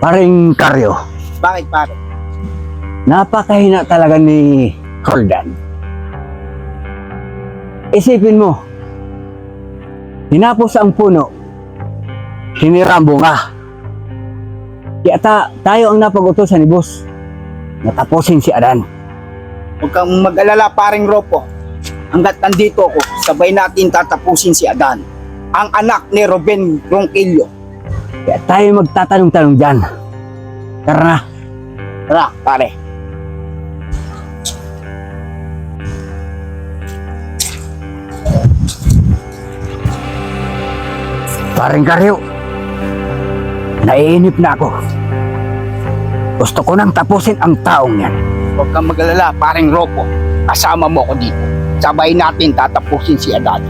Paring Karyo, Bakit pare? napakahina talaga ni Roldan. Isipin mo, hinapos ang puno, hinira ang bunga. Kaya tayo ang napag-utosan ni boss, natapusin si Adan. Huwag kang mag-alala paring Ropo. Hanggat nandito ako, sabay natin tatapusin si Adan, ang anak ni Ruben Ronquillo. Kaya tayo magtatanong-tanong dyan. Tara na. Tara, pare. Paring Karyo, naiinip na ako. Gusto ko nang tapusin ang taong yan. Huwag kang mag-alala paring Ropo. Kasama mo ako dito. Sabay natin tatapusin si Adan.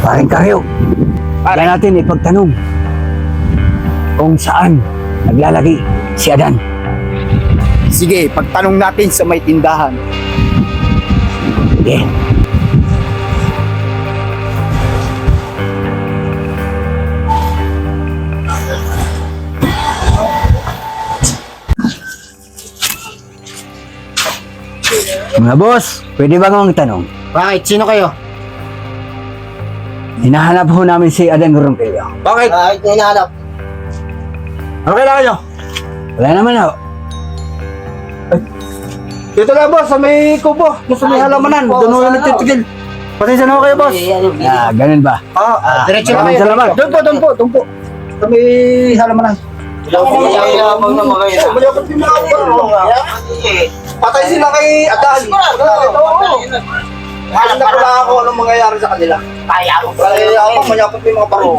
Paring Karyo, Pare, kaya natin ipagtanong kung saan naglalagi si Adan. sige, pagtanong natin sa may tindahan. Yeah. Mga boss, pwede ba akong tanong? Bakit? Sino kayo? Hinahanap ho namin si Adan Ronquillo. Bakit? Bakit nyo hinahanap? Ano kailangan nyo? Wala naman ho. Dito na boss, sa may kubo. Sa may halamanan. Doon ho yung nagtitigil. Pasensya na ho kayo boss. Ganun ba? Diretso na maraming kayo. salamat. Doon po. Sa may halamanan. Mayabang naman kayo. Mayabang din mga patay sila kay Adan. Alam na pala ako anong mangyayari sa kanila. Kaya ako. Mayabang din mga baro.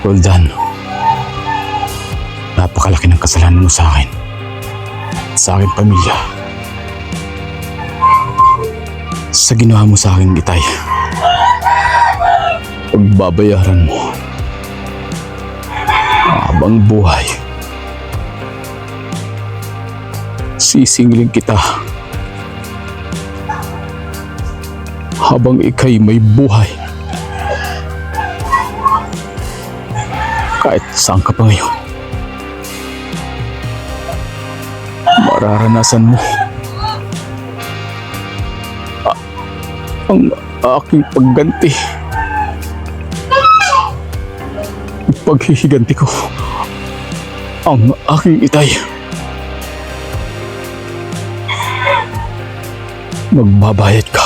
Roldan, napakalaki ng kasalanan mo sa akin. Sa aking pamilya. Sa ginawa mo sa aking Itay. Pagbabayaran mo habang buhay. Sisingling kita habang ika'y may buhay. Kahit saan ka pa ngayon, mararanasan mo ang aking pagganti. Paghihiganti ko ang aking Itay. Magbabayad ka.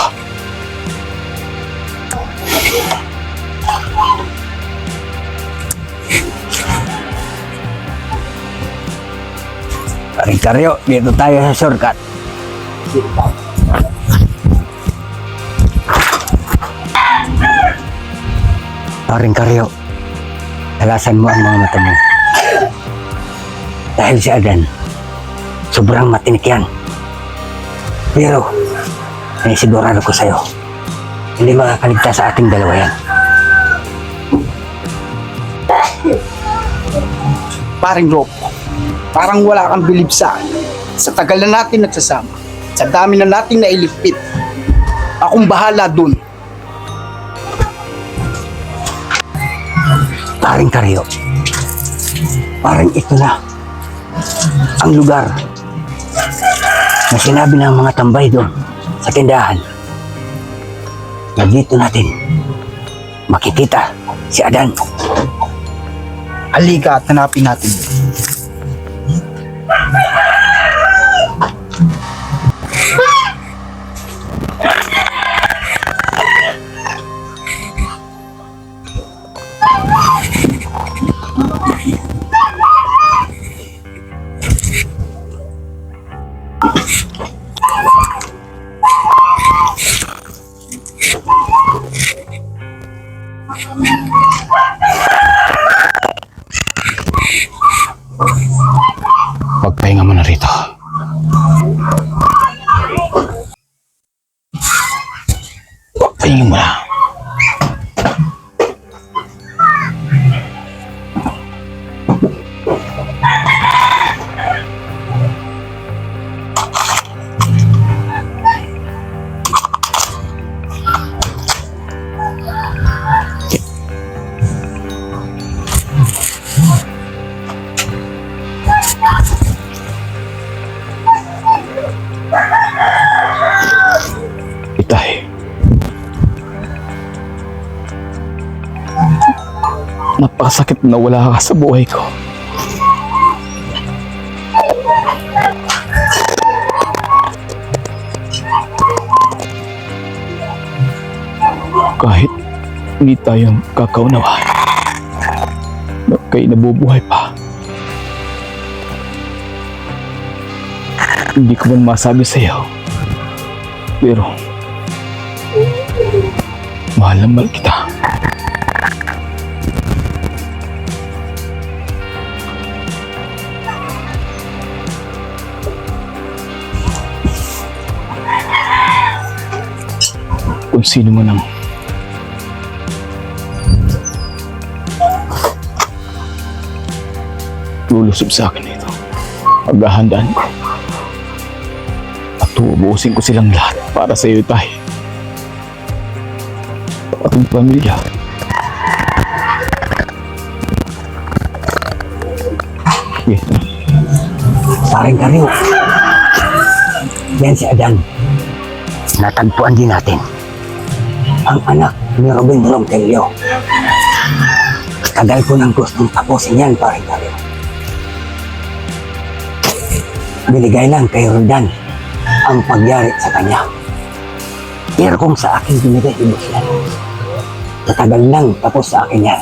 Paring Karyo, dito tayo sa shortcut. Paring Karyo, talasan mo ang mga mata mo. Dahil si Adan, sobrang matinik yan. Pero, sigurado ko sa'yo, hindi makakaligtas sa ating dalawa yan. Paring Ropo, parang wala kang bilib sa akin. Sa tagal na natin nagsasama, sa dami na nating nailigpit, akong bahala dun. Paring Karyo, parang ito na ang lugar na sinabi ng mga tambay doon sa tindahan na dito natin makikita si Adan. Halika at hanapin natin. Pagpahinga mo na rito. Pagpahinga mo na. Napakasakit na wala ka sa buhay ko. Kahit hindi tayo kakaunawa, na kayo nabubuhay pa. Hindi ko man masabi sa'yo, pero mahal na mahal kita. Kung sino man ang lulusob sa akin ito, paghahandaan ko at uubusin ko silang lahat para sa iyo, Tay. Ating pamilya. Okay. Paring Karyo. Yan si Adan. Natagpuan din natin ang anak ni Robin Ronquillo. Tagal ko nang gustong tapusin yan, Paring Karyo. Binigay lang kay Roldan ang pagyari sa kanya. Pero kung sa akin binigay ibos yan, tatagal lang tapos sa akin yan.